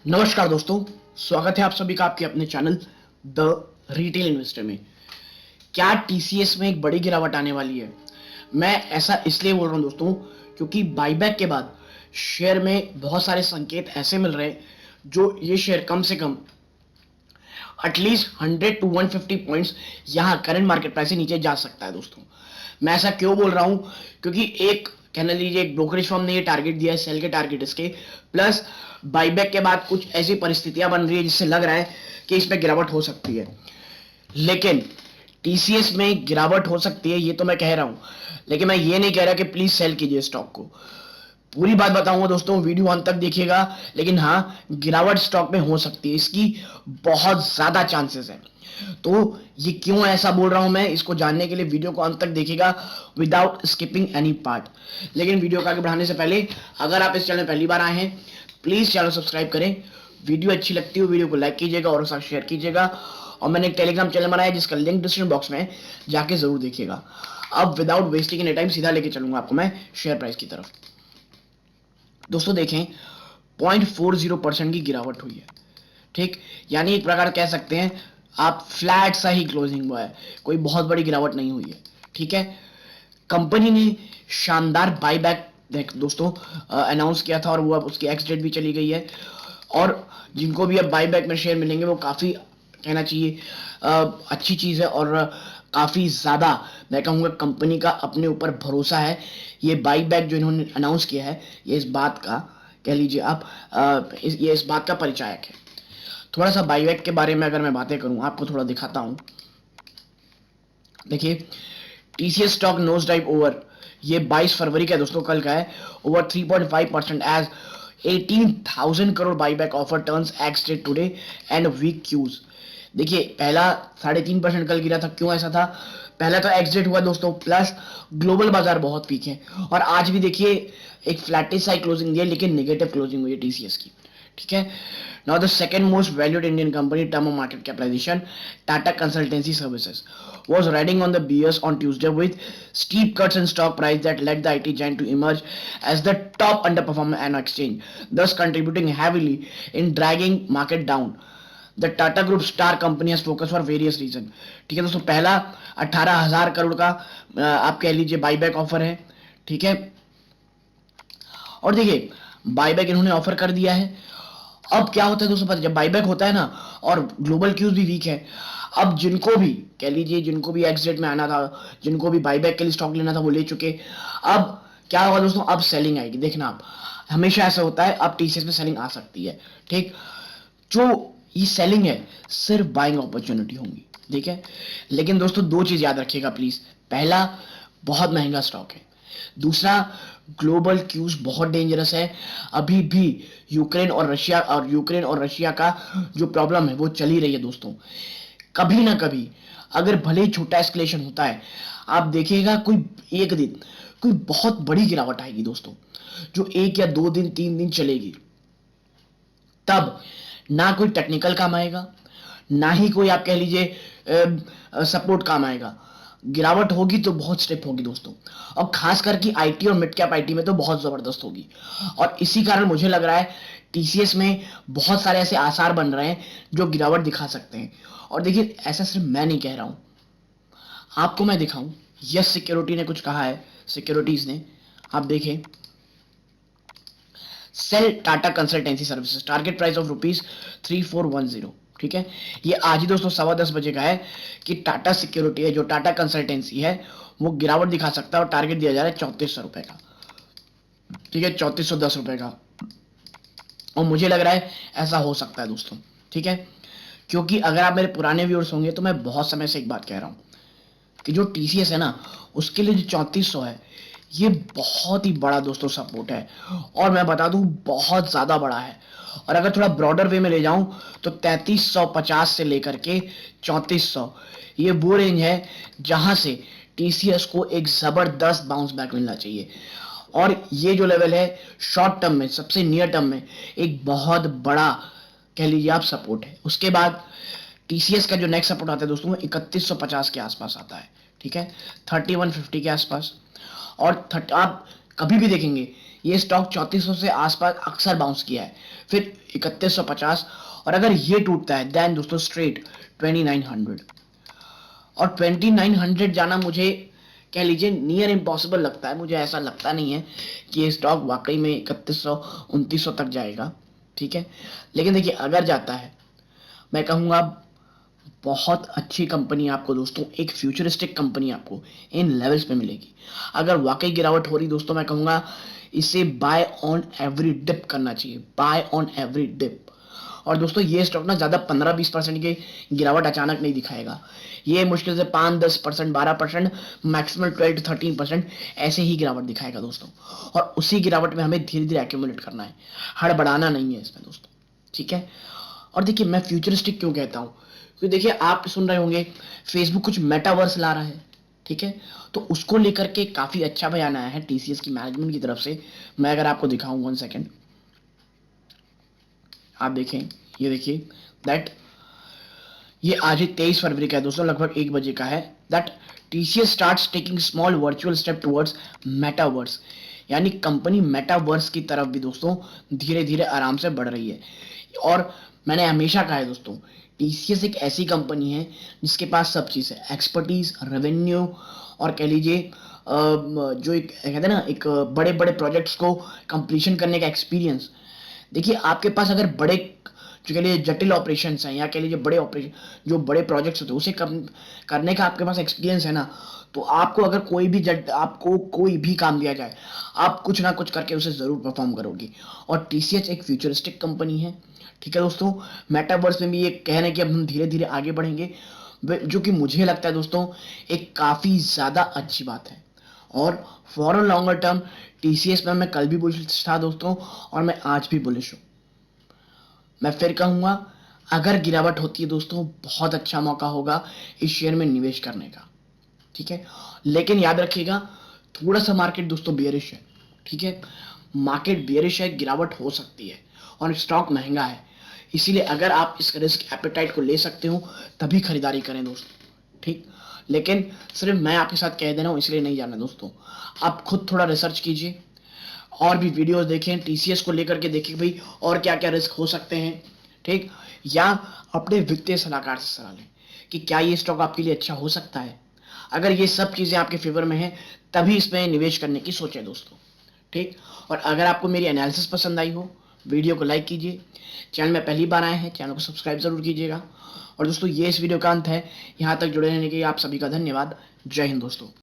नमस्कार दोस्तों, स्वागत है आप सभी का आपके अपने चैनल द रिटेल इन्वेस्टर में। क्या टीसीएस में एक बड़ी गिरावट आने वाली है? मैं ऐसा इसलिए बोल रहा हूं दोस्तों क्योंकि बाईबैक के बाद शेयर में बहुत सारे संकेत ऐसे मिल रहे हैं जो ये शेयर कम से कम एटलीस्ट 100 टू 150 पॉइंट्स यहाँ करंट मार्केट प्राइस से नीचे जा सकता है दोस्तों। मैं ऐसा क्यों बोल रहा हूं? क्योंकि एक कहना लीजिए एक ब्रोकरेज फर्म ने ये टारगेट दिया है, सेल के टारगेट इसके, प्लस बाईबैक के बाद कुछ ऐसी परिस्थितियां बन रही है जिससे लग रहा है कि इसमें गिरावट हो सकती है। लेकिन टीसीएस में गिरावट हो सकती है ये तो मैं कह रहा हूं, लेकिन मैं ये नहीं कह रहा कि प्लीज सेल कीजिए स्टॉक को। पूरी बात बताऊंगा दोस्तों, वीडियो अंत तक देखिएगा। लेकिन हाँ, गिरावट स्टॉक में हो सकती है, इसकी बहुत ज्यादा चांसेस है। तो ये क्यों ऐसा बोल रहा हूं मैं, इसको जानने के लिए वीडियो को अंत तक देखिएगा विदाउट स्किपिंग एनी पार्ट। लेकिन वीडियो को आगे बढ़ाने से पहले अगर आप इस चैनल पहली बार आए हैं प्लीज चैनल सब्सक्राइब करें। वीडियो अच्छी लगती है वीडियो को लाइक कीजिएगा और साथ शेयर कीजिएगा। और मैंने एक टेलीग्राम चैनल बनाया जिसका लिंक डिस्क्रिप्शन बॉक्स में जाके जरूर देखिएगा। अब विदाउट वेस्टिंग एनी टाइम सीधा लेके चलूंगा आपको मैं शेयर प्राइस की तरफ। दोस्तों देखें, 0.40% की गिरावट हुई है, ठीक। यानी एक प्रकार कह सकते हैं आप फ्लैट सा ही क्लोजिंग हुआ है, कोई बहुत बड़ी गिरावट नहीं हुई है, ठीक है। कंपनी ने शानदार बाईबैक दोस्तों अनाउंस किया था और वो अब उसकी एक्स डेट भी चली गई है। और जिनको भी अब बाईबैक में शेयर मिलेंगे वो काफ़ी कहना चाहिए अच्छी चीज़ है और काफ़ी ज़्यादा मैं कहूँगा कंपनी का अपने ऊपर भरोसा है। ये बाईबैक जो इन्होंने अनाउंस किया है ये इस बात का कह लीजिए आप ये इस बात का परिचायक है। थोड़ा सा बाईबैक के बारे में अगर मैं बातें करूँ आपको थोड़ा दिखाता हूँ। देखिए, TCS stock nose dive over, ये 22 फरवरी का दोस्तों, कल का है, over 3.5% as 18,000 crore buyback offer turns ex date today and week cues. देखिए, पहला 3.5% कल गिरा था। क्यों ऐसा था? पहला तो एक्स डेट हुआ दोस्तों, प्लस ग्लोबल बाजार बहुत वीक है। और आज भी देखिए एक फ्लैटिश साइड क्लोजिंग दी है लेकिन नेगेटिव क्लोजिंग हुई है टीसीएस की, ठीक है। Now the second most valued Indian company term market capitalisation, Tata consultancy services, was riding on the BS on Tuesday with steep cuts in stock price that led the IT giant to emerge as the top underperformer on exchange, thus contributing heavily in dragging market down. The Tata Group star company has focused for various reasons. ठीक है दोस्तों, पहला 18,000 करोड़ का आप कह लीजिए buyback offer है, ठीक है। और देखिए बाईबैक इन्होंने ऑफर कर दिया है। अब क्या होता है दोस्तों, पता जब बाईबैक होता है ना और ग्लोबल क्यूज भी वीक है, अब जिनको भी कह लीजिए जिनको भी एक्स में आना था, जिनको भी बाईबैक के लिए स्टॉक लेना था वो ले चुके। अब क्या होगा दोस्तों, अब सेलिंग आएगी। देखना आप, हमेशा ऐसा होता है, अब टीसीएस में सेलिंग आ सकती है, ठीक। जो ये सेलिंग है सिर्फ बाइंग अपॉर्चुनिटी होंगी, ठीक है। लेकिन दोस्तों दो चीज याद रखिएगा प्लीज। पहला, बहुत महंगा स्टॉक है। दूसरा, ग्लोबल क्यूज बहुत डेंजरस है। अभी भी यूक्रेन और रशिया का जो प्रॉब्लम है वो चल ही रही है दोस्तों। कभी ना कभी अगर भले ही छोटा एस्केलेशन होता है, आप देखिएगा कोई एक दिन कोई बहुत बड़ी गिरावट आएगी दोस्तों, जो 1 या 2 दिन 3 दिन चलेगी। तब ना कोई टेक्निकल काम आएगा, ना ही कोई आप कह लीजिए सपोर्ट काम आएगा। गिरावट होगी तो बहुत स्टेप होगी दोस्तों, और खास करके आईटी और मिड कैप आईटी में तो बहुत जबरदस्त होगी। और इसी कारण मुझे लग रहा है टीसीएस में बहुत सारे ऐसे आसार बन रहे हैं जो गिरावट दिखा सकते हैं। और देखिए, ऐसा सिर्फ मैं नहीं कह रहा हूं, आपको मैं दिखाऊं। यस सिक्योरिटी ने कुछ कहा है, सिक्योरिटीज ने, आप देखें, sell Tata consultancy services, target price of ₹3410, ठीक है। ये आज ही दोस्तों 10:15 का है कि टाटा सिक्योरिटी है जो टाटा कंसल्टेंसी है वो गिरावट दिखा सकता है और टारगेट दिया जा रहा है 3400 रुपए का, ठीक है, 3410 रुपए का। और मुझे लग रहा है ऐसा हो सकता है दोस्तों, ठीक है। क्योंकि अगर आप मेरे पुराने व्यूअर्स होंगे तो मैं बहुत समय से एक बात कह रहा हूं कि जो टीसीएस है ना उसके लिए जो 3400 है ये बहुत ही बड़ा दोस्तों सपोर्ट है। और मैं बता दूं बहुत ज्यादा बड़ा है। और अगर थोड़ा ब्रॉडर वे में ले जाऊं तो 3350 से लेकर के 3400 ये वो रेंज है जहां से टीसीएस को एक जबरदस्त बाउंस बैक मिलना चाहिए। और ये जो लेवल है शॉर्ट टर्म में, सबसे नियर टर्म में एक बहुत बड़ा कह लीजिए आप सपोर्ट है। उसके बाद टीसीएस का जो नेक्स्ट सपोर्ट आता है दोस्तों 3150 के आसपास आता है, ठीक है, 3150 के आसपास। और आप कभी भी देखेंगे ये स्टॉक 3400 से आसपास अक्सर बाउंस किया है, फिर 3150, और अगर ये टूटता है देन दोस्तों स्ट्रेट 2900, और 2900 जाना मुझे कह लीजिए नियर इम्पॉसिबल लगता है। मुझे ऐसा लगता नहीं है कि ये स्टॉक वाकई में 3100 2900 तक जाएगा, ठीक है। लेकिन देखिए अगर जाता है, मैं कहूँगा बहुत अच्छी कंपनी आपको दोस्तों, एक फ्यूचरिस्टिक कंपनी आपको इन लेवल्स पे मिलेगी। अगर वाकई गिरावट हो रही दोस्तों, मैं कहूँगा इसे बाय ऑन एवरी डिप करना चाहिए, बाय ऑन एवरी डिप। और दोस्तों ये स्टॉक ना ज़्यादा 15-20% की गिरावट अचानक नहीं दिखाएगा, ये मुश्किल से 5-10%, 12%, मैक्सिमम 12-13% ऐसे ही गिरावट दिखाएगा दोस्तों। और उसी गिरावट में हमें धीरे धीरे एक्यूमुलेट करना है, हड़बड़ाना नहीं है इसमें दोस्तों, ठीक है। और देखिए मैं फ्यूचरिस्टिक क्यों कहता हूँ, क्योंकि देखिए आप सुन रहे होंगे फेसबुक कुछ मेटावर्स ला रहा है, ठीक है। तो उसको लेकर के काफ़ी अच्छा बयान आया है टीसीएस की मैनेजमेंट की तरफ से। मैं अगर आपको दिखाऊं 1 सेकेंड, आप देखें, ये देखिए दैट ये आज ही 23 फरवरी का है दोस्तों, लगभग 1 बजे का है। That TCS starts taking small virtual step towards metaverse, यानी कंपनी मेटावर्स की तरफ भी दोस्तों धीरे धीरे आराम से बढ़ रही है। और मैंने हमेशा कहा है दोस्तों, टीसीएस एक ऐसी कंपनी है जिसके पास सब चीज़ है, एक्सपर्टीज, रेवेन्यू, और कह लीजिए जो एक कहते हैं ना एक बड़े बड़े प्रोजेक्ट्स को कंप्लीशन करने का एक्सपीरियंस। देखिए आपके पास अगर बड़े जो कह लीजिए जटिल ऑपरेशन हैं, या कह लीजिए बड़े ऑपरेशन जो बड़े प्रोजेक्ट्स होते हैं उसे करने का आपके पास एक्सपीरियंस है ना, तो आपको अगर आपको कोई भी काम दिया जाए, आप कुछ ना कुछ करके उसे ज़रूर परफॉर्म करोगे। और टीसीएस एक फ्यूचरिस्टिक कंपनी है, ठीक है दोस्तों। मेटावर्स में भी ये कह रहे हैं कि अब हम धीरे धीरे आगे बढ़ेंगे, जो कि मुझे लगता है दोस्तों एक काफ़ी ज़्यादा अच्छी बात है। और for a longer term TCS में मैं कल भी बुलिश था दोस्तों, और मैं आज भी बुलिश हूँ। मैं फिर कहूँगा अगर गिरावट होती है दोस्तों, बहुत अच्छा मौका होगा इस शेयर में निवेश करने का, ठीक है। लेकिन याद रखिएगा थोड़ा सा मार्केट दोस्तों बेयरिश है, ठीक है। मार्केट बेयरिश है, गिरावट हो सकती है, और स्टॉक महंगा है, इसीलिए अगर आप इस रिस्क एपेटाइट को ले सकते हो तभी खरीदारी करें दोस्तों, ठीक। लेकिन सिर्फ मैं आपके साथ कह दे रहा हूँ इसलिए नहीं जाना दोस्तों, आप खुद थोड़ा रिसर्च कीजिए, और भी वीडियोस देखें टीसीएस को लेकर के, देखिए भाई और क्या क्या रिस्क हो सकते हैं, ठीक। या अपने वित्तीय सलाहकार से सलाह लें कि क्या ये स्टॉक आपके लिए अच्छा हो सकता है। अगर ये सब चीज़ें आपके फेवर में हैं तभी इसमें निवेश करने की सोचें दोस्तों, ठीक। और अगर आपको मेरी एनालिसिस पसंद आई हो, वीडियो को लाइक कीजिए, चैनल में पहली बार आए हैं चैनल को सब्सक्राइब जरूर कीजिएगा। और दोस्तों ये इस वीडियो का अंत है, यहाँ तक जुड़े रहने के लिए आप सभी का धन्यवाद। जय हिंद दोस्तों।